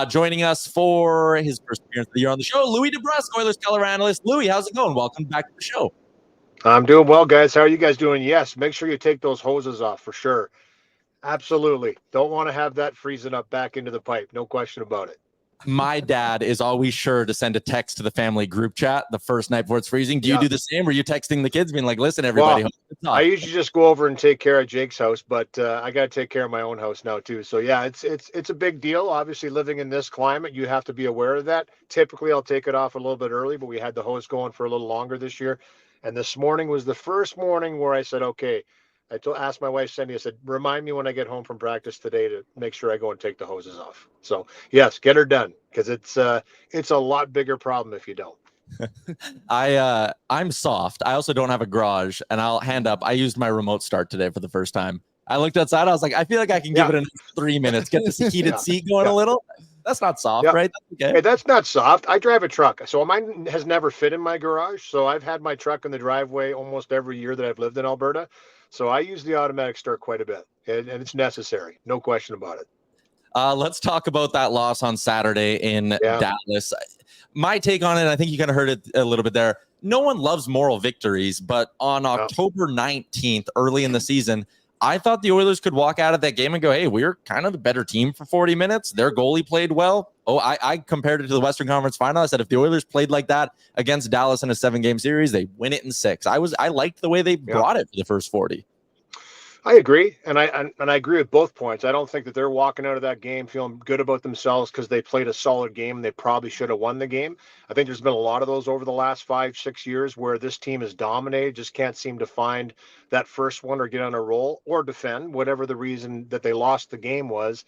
Joining us for his first appearance of the year on the show, Louie DeBrusk, Oilers color analyst. Louie, how's it going? Welcome back to the show. I'm doing well, guys. How are you guys doing? Yes, make sure you take those hoses off for sure. Absolutely. Don't want to have that freezing up back into the pipe. No question about it. My dad is always sure to send a text to the family group chat the first night before it's freezing. Do you do the same? Were you texting the kids being like, listen, everybody, I usually just go over and take care of Jake's house, but I got to take care of my own house now too. So yeah, it's a big deal. Obviously, living in this climate, you have to be aware of that. Typically, I'll take it off a little bit early, but we had the hose going for a little longer this year. And this morning was the first morning where I said, okay, asked my wife, Cindy, I said, remind me when I get home from practice today to make sure I go and take the hoses off. So yes, get her done because it's a lot bigger problem if you don't. I'm soft. I also don't have a garage, and I'll hand up. I used my remote start today for the first time. I looked outside. I was like, I feel like I can give it 3 minutes, get this heated seat going a little. That's not soft, right? That's okay. Hey, that's not soft. I drive a truck, so mine has never fit in my garage. So I've had my truck in the driveway almost every year that I've lived in Alberta. So I use the automatic start quite a bit, and it's necessary. No question about it. Let's talk about that loss on Saturday in Dallas. My take on it, I think you kind of heard it a little bit there. No one loves moral victories, but on October 19th, early in the season, I thought the Oilers could walk out of that game and go, hey, we're kind of the better team for 40 minutes. Their goalie played well. I compared it to the Western Conference Final. I said if the Oilers played like that against Dallas in a 7-game series, they win it in 6. I liked the way they brought it for the first 40. I agree, and I agree with both points. I don't think that they're walking out of that game feeling good about themselves because they played a solid game and they probably should have won the game. I think there's been a lot of those over the last 5-6 years where this team has dominated, just can't seem to find that first one or get on a roll or defend, whatever the reason that they lost the game was.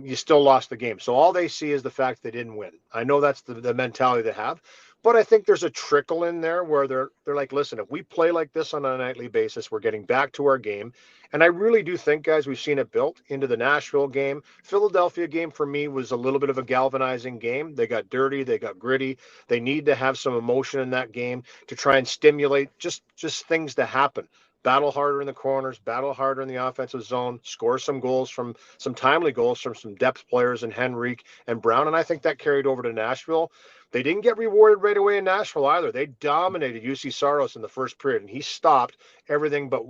You still lost the game. So all they see is the fact they didn't win. I know that's the mentality they have. But I think there's a trickle in there where they're like, listen, if we play like this on a nightly basis, we're getting back to our game. And I really do think, guys, we've seen it built into the Nashville game. Philadelphia game for me was a little bit of a galvanizing game. They got dirty, they got gritty. They need to have some emotion in that game to try and stimulate just things to happen. Battle harder in the corners, battle harder in the offensive zone, score some goals from some timely goals from some depth players in Henrique and Brown. And I think that carried over to Nashville. They didn't get rewarded right away in Nashville either. They dominated UC Saros in the first period, and he stopped everything but,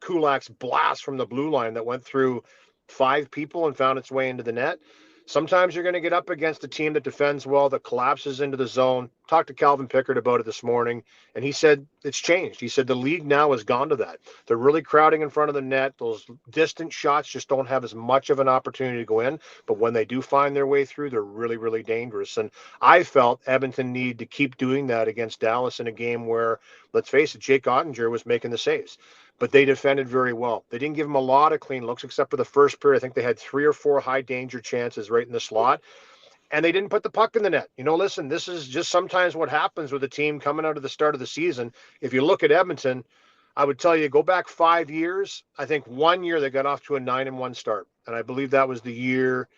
Kulak's blast from the blue line that went through 5 people and found its way into the net. Sometimes you're going to get up against a team that defends well, that collapses into the zone. Talked to Calvin Pickard about it this morning, and he said it's changed. He said the league now has gone to that. They're really crowding in front of the net. Those distant shots just don't have as much of an opportunity to go in, but when they do find their way through, they're really, really dangerous. And I felt Edmonton needed to keep doing that against Dallas in a game where, let's face it, Jake Ottinger was making the saves. But they defended very well. They didn't give them a lot of clean looks, except for the first period. I think they had 3 or 4 high danger chances right in the slot, and they didn't put the puck in the net. Listen, this is just sometimes what happens with a team coming out of the start of the season. If you look at Edmonton, I would tell you, go back 5 years. I think 1 year they got off to a 9-1 start, and I believe that was the year.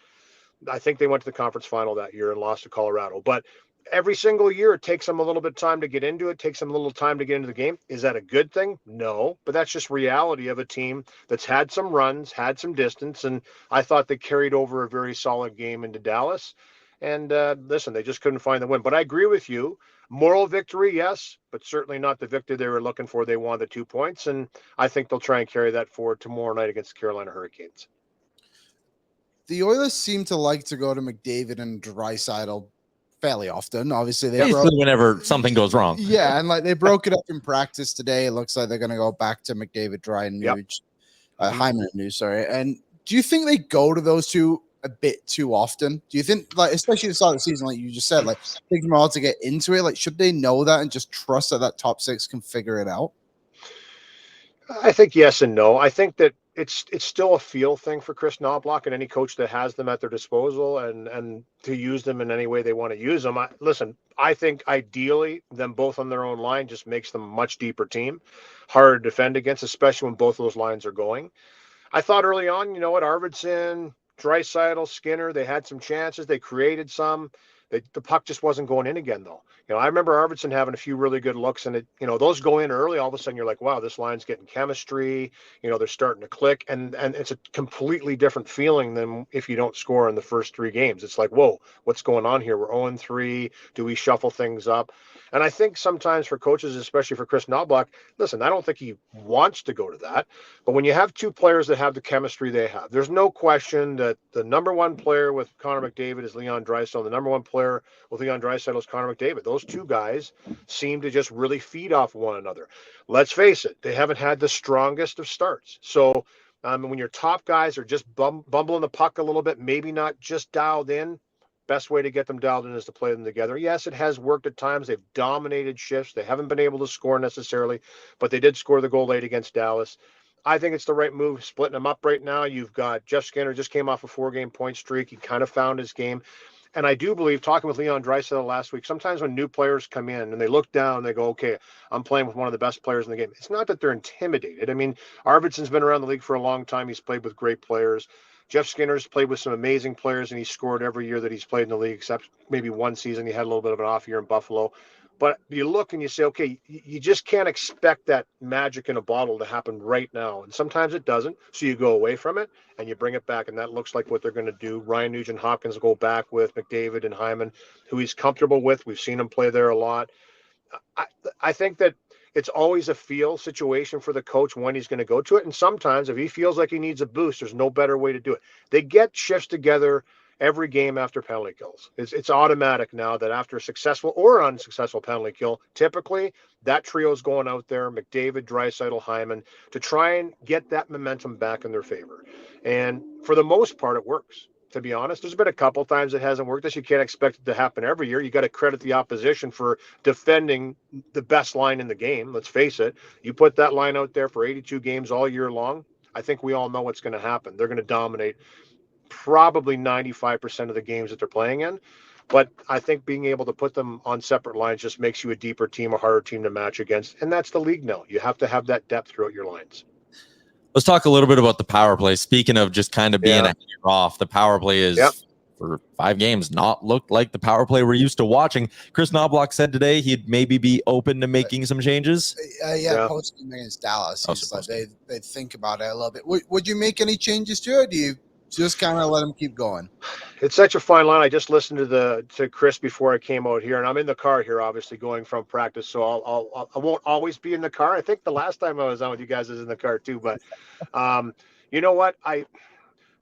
I think they went to the conference final that year and lost to Colorado. But every single year, it takes them a little bit of time to get into it, takes them a little time to get into the game. Is that a good thing? No, but that's just reality of a team that's had some runs, had some distance, and I thought they carried over a very solid game into Dallas. And listen, they just couldn't find the win. But I agree with you. Moral victory, yes, but certainly not the victory they were looking for. They won the 2 points, and I think they'll try and carry that forward tomorrow night against the Carolina Hurricanes. The Oilers seem to like to go to McDavid and Draisaitl fairly often. Obviously, whenever something goes wrong. Yeah, and they broke it up in practice today. It looks like they're going to go back to McDavid, Dry, and Nuge, Hyman and Nuge. Sorry. And do you think they go to those two a bit too often? Do you think, especially at the start of the season, like you just said, taking them all to get into it? Should they know that and just trust that top 6 can figure it out? I think yes and no. I think that it's still a feel thing for Chris Knobloch and any coach that has them at their disposal and to use them in any way they want to use them. I think ideally them both on their own line just makes them a much deeper team, harder to defend against, especially when both of those lines are going. I thought early on, Arvidsson, Draisaitl, Skinner, they had some chances. They created some. The puck just wasn't going in again, though. I remember Arvidsson having a few really good looks, and those go in early. All of a sudden, you're like, wow, this line's getting chemistry. They're starting to click, and it's a completely different feeling than if you don't score in the first 3 games. It's like, whoa, what's going on here? We're 0-3. Do we shuffle things up? And I think sometimes for coaches, especially for Chris Knobloch, listen, I don't think he wants to go to that. But when you have 2 players that have the chemistry they have, there's no question that the number 1 player with Connor McDavid is Leon Draisaitl. The number 1 player with Leon Draisaitl is Connor McDavid. Those 2 guys seem to just really feed off one another. Let's face it, they haven't had the strongest of starts. So when your top guys are just bumbling the puck a little bit, maybe not just dialed in, best way to get them dialed in is to play them together. Yes, it has worked at times. They've dominated shifts. They haven't been able to score necessarily, but they did score the goal late against Dallas. I think it's the right move, splitting them up right now. You've got Jeff Skinner, just came off a 4-game point streak. He kind of found his game. And I do believe, talking with Leon Draisaitl last week, sometimes when new players come in and they look down, they go, okay, I'm playing with one of the best players in the game. It's not that they're intimidated. I mean, Arvidsson's been around the league for a long time. He's played with great players. Jeff Skinner's played with some amazing players, and he's scored every year that he's played in the league, except maybe one season. He had a little bit of an off year in Buffalo. But you look and you say, okay, you just can't expect that magic in a bottle to happen right now. And sometimes it doesn't. So you go away from it and you bring it back. And that looks like what they're going to do. Ryan Nugent-Hopkins will go back with McDavid and Hyman, who he's comfortable with. We've seen him play there a lot. I think that it's always a feel situation for the coach when he's going to go to it. And sometimes if he feels like he needs a boost, there's no better way to do it. They get shifts together every game after penalty kills. It's automatic now that after a successful or unsuccessful penalty kill, typically that trio is going out there, McDavid, Draisaitl, Hyman, to try and get that momentum back in their favor. And for the most part, it works. To be honest, there's been a couple times it hasn't worked. This you can't expect it to happen every year. You got to credit the opposition for defending the best line in the game. Let's face it. You put that line out there for 82 games all year long, I think we all know what's going to happen. They're going to dominate probably 95% of the games that they're playing in. But I think being able to put them on separate lines just makes you a deeper team, a harder team to match against. And that's the league now. You have to have that depth throughout your lines. Let's talk a little bit about the power play. Speaking of just kind of being a hanger off, the power play is for 5 games not looked like the power play we're used to watching. Chris Knobloch said today he'd maybe be open to making some changes. Post-game against Dallas. They'd think about it a little bit. Would you make any changes to it? Or do you just kind of let them keep going? It's such a fine line. I just listened to Chris before I came out here, and I'm in the car here, obviously going from practice. So I won't always be in the car. I think the last time I was on with you guys is in the car too. But you know what?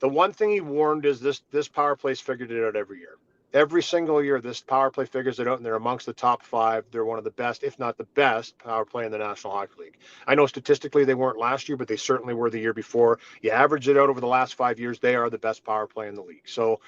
The one thing he warned is this power play's figured it out every year. Every single year, this power play figures it out, and they're amongst the top 5. They're one of the best, if not the best, power play in the National Hockey League. I know statistically they weren't last year, but they certainly were the year before. You average it out over the last 5 years, they are the best power play in the league. So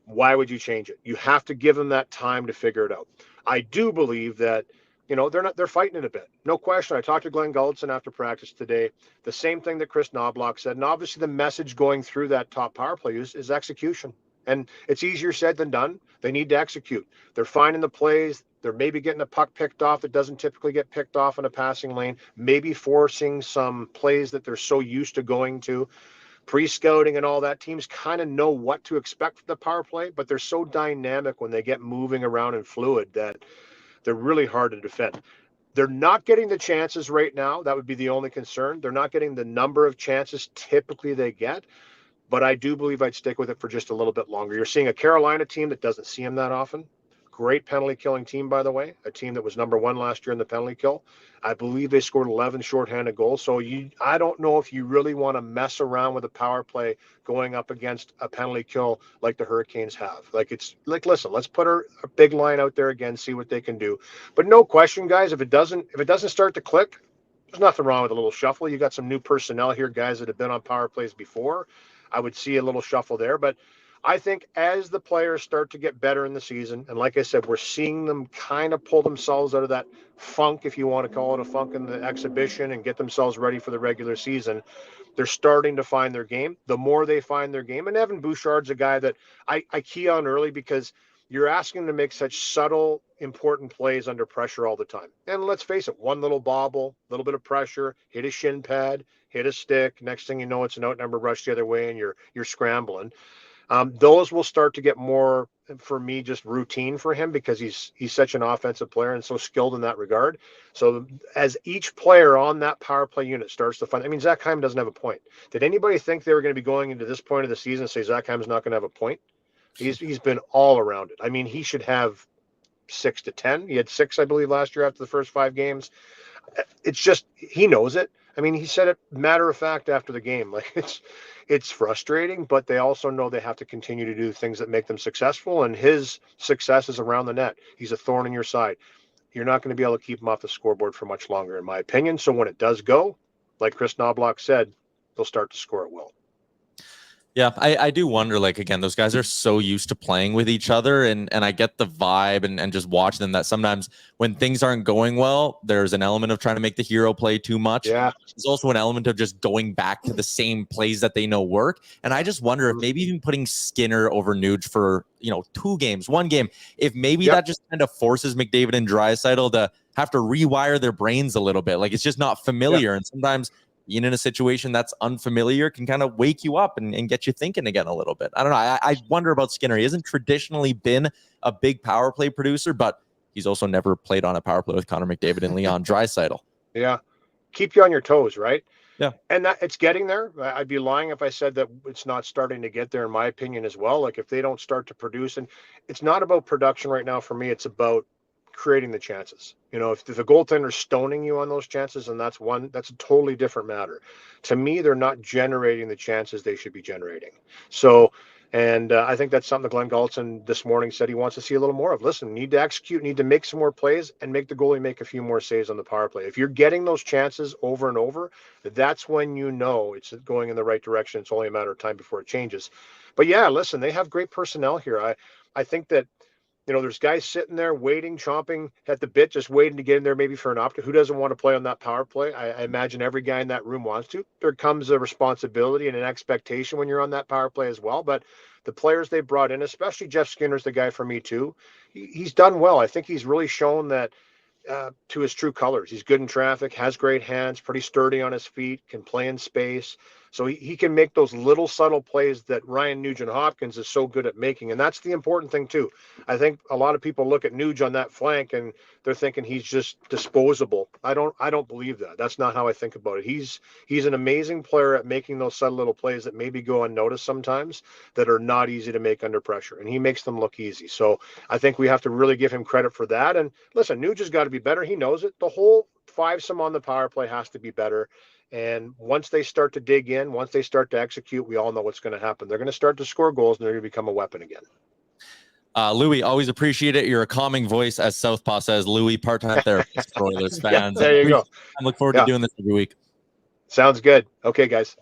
why would you change it? You have to give them that time to figure it out. I do believe that, they're fighting it a bit. No question. I talked to Glenn Gulletson after practice today. The same thing that Chris Knobloch said. And obviously the message going through that top power play is execution. And it's easier said than done. They need to execute. They're finding the plays. They're maybe getting a puck picked off that doesn't typically get picked off in a passing lane, maybe forcing some plays that they're so used to going to. Pre-scouting and all that, teams kind of know what to expect from the power play, but they're so dynamic when they get moving around and fluid that they're really hard to defend. They're not getting the chances right now. That would be the only concern. They're not getting the number of chances typically they get. But I do believe I'd stick with it for just a little bit longer. You're seeing a Carolina team that doesn't see him that often. Great penalty killing team, by the way. A team that was number 1 last year in the penalty kill. I believe they scored 11 shorthanded goals. So I don't know if you really want to mess around with a power play going up against a penalty kill like the Hurricanes have. Listen, let's put a big line out there again, see what they can do. But no question, guys, if it doesn't start to click, there's nothing wrong with a little shuffle. You got some new personnel here, guys that have been on power plays before. I would see a little shuffle there, but I think as the players start to get better in the season, and like I said, we're seeing them kind of pull themselves out of that funk, if you want to call it a funk, in the exhibition and get themselves ready for the regular season. They're starting to find their game. The more they find their game, and Evan Bouchard's a guy that I key on early because you're asking him to make such subtle, important plays under pressure all the time. And let's face it, one little bobble, a little bit of pressure, hit a shin pad, hit a stick. Next thing you know, it's an outnumber rush the other way, and you're scrambling. Those will start to get more for me, just routine for him because he's such an offensive player and so skilled in that regard. So as each player on that power play unit starts to find, I mean, Zach Hyman doesn't have a point. Did anybody think they were going to be going into this point of the season and say Zach Hyman's not going to have a point? He's been all around it. I mean, he should have 6 to 10. He had 6, I believe, last year after the first 5 games. It's just, he knows it. I mean, he said it matter of fact after the game. Like, it's frustrating, but they also know they have to continue to do things that make them successful. And his success is around the net. He's a thorn in your side. You're not going to be able to keep him off the scoreboard for much longer, in my opinion. So when it does go, like Chris Knobloch said, they'll start to score at will. Yeah, I do wonder, like, again, those guys are so used to playing with each other, and I get the vibe and just watch them that sometimes when things aren't going well, there's an element of trying to make the hero play too much. Yeah. There's also an element of just going back to the same plays that they know work. And I just wonder if maybe even putting Skinner over Nuge for, 2 games, 1 game, if maybe that just kind of forces McDavid and Draisaitl to have to rewire their brains a little bit. Like, it's just not familiar. And sometimes being in a situation that's unfamiliar can kind of wake you up and get you thinking again a little bit. I don't know. I wonder about Skinner. He hasn't traditionally been a big power play producer, but he's also never played on a power play with Connor McDavid and Leon Draisaitl. Yeah. Keep you on your toes, right? Yeah. And that it's getting there. I'd be lying if I said that it's not starting to get there, in my opinion, as well. Like, if they don't start to produce, and it's not about production right now for me, it's about creating the chances. If the goaltender's stoning you on those chances, and that's a totally different matter. To me, they're not generating the chances they should be generating. So, and I think that's something that Glenn Gulson this morning said he wants to see a little more of. Listen, need to execute, need to make some more plays, and make the goalie make a few more saves on the power play. If you're getting those chances over and over, that's when it's going in the right direction. It's only a matter of time before it changes. But yeah, listen, they have great personnel here. I think that there's guys sitting there waiting, chomping at the bit, just waiting to get in there maybe for an option. Who doesn't want to play on that power play? I imagine every guy in that room wants to. There comes a responsibility and an expectation when you're on that power play as well. But the players they brought in, especially Jeff Skinner's the guy for me too. He's done well. I think he's really shown that to his true colors. He's good in traffic, has great hands, pretty sturdy on his feet, can play in space. So he can make those little subtle plays that Ryan Nugent-Hopkins is so good at making. And that's the important thing too. I think a lot of people look at Nuge on that flank and they're thinking he's just disposable. I don't believe that. That's not how I think about it. He's an amazing player at making those subtle little plays that maybe go unnoticed sometimes, that are not easy to make under pressure. And he makes them look easy. So I think we have to really give him credit for that. And listen, Nuge has got to be better. He knows it. The whole 5-some on the power play has to be better. And once they start to dig in, once they start to execute, we all know what's going to happen. They're going to start to score goals, and they're going to become a weapon again. Louie, always appreciate it. You're a calming voice, as Southpaw says. Louie, part-time therapist for Oilers fans. There you go. I look forward to doing this every week. Sounds good. Okay, guys.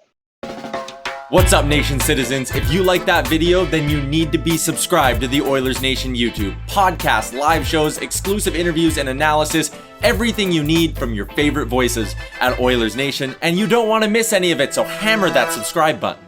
What's up, Nation citizens? If you like that video, then you need to be subscribed to the Oilers Nation YouTube. Podcasts, live shows, exclusive interviews, and analysis. Everything you need from your favorite voices at Oilers Nation. And you don't want to miss any of it, so hammer that subscribe button.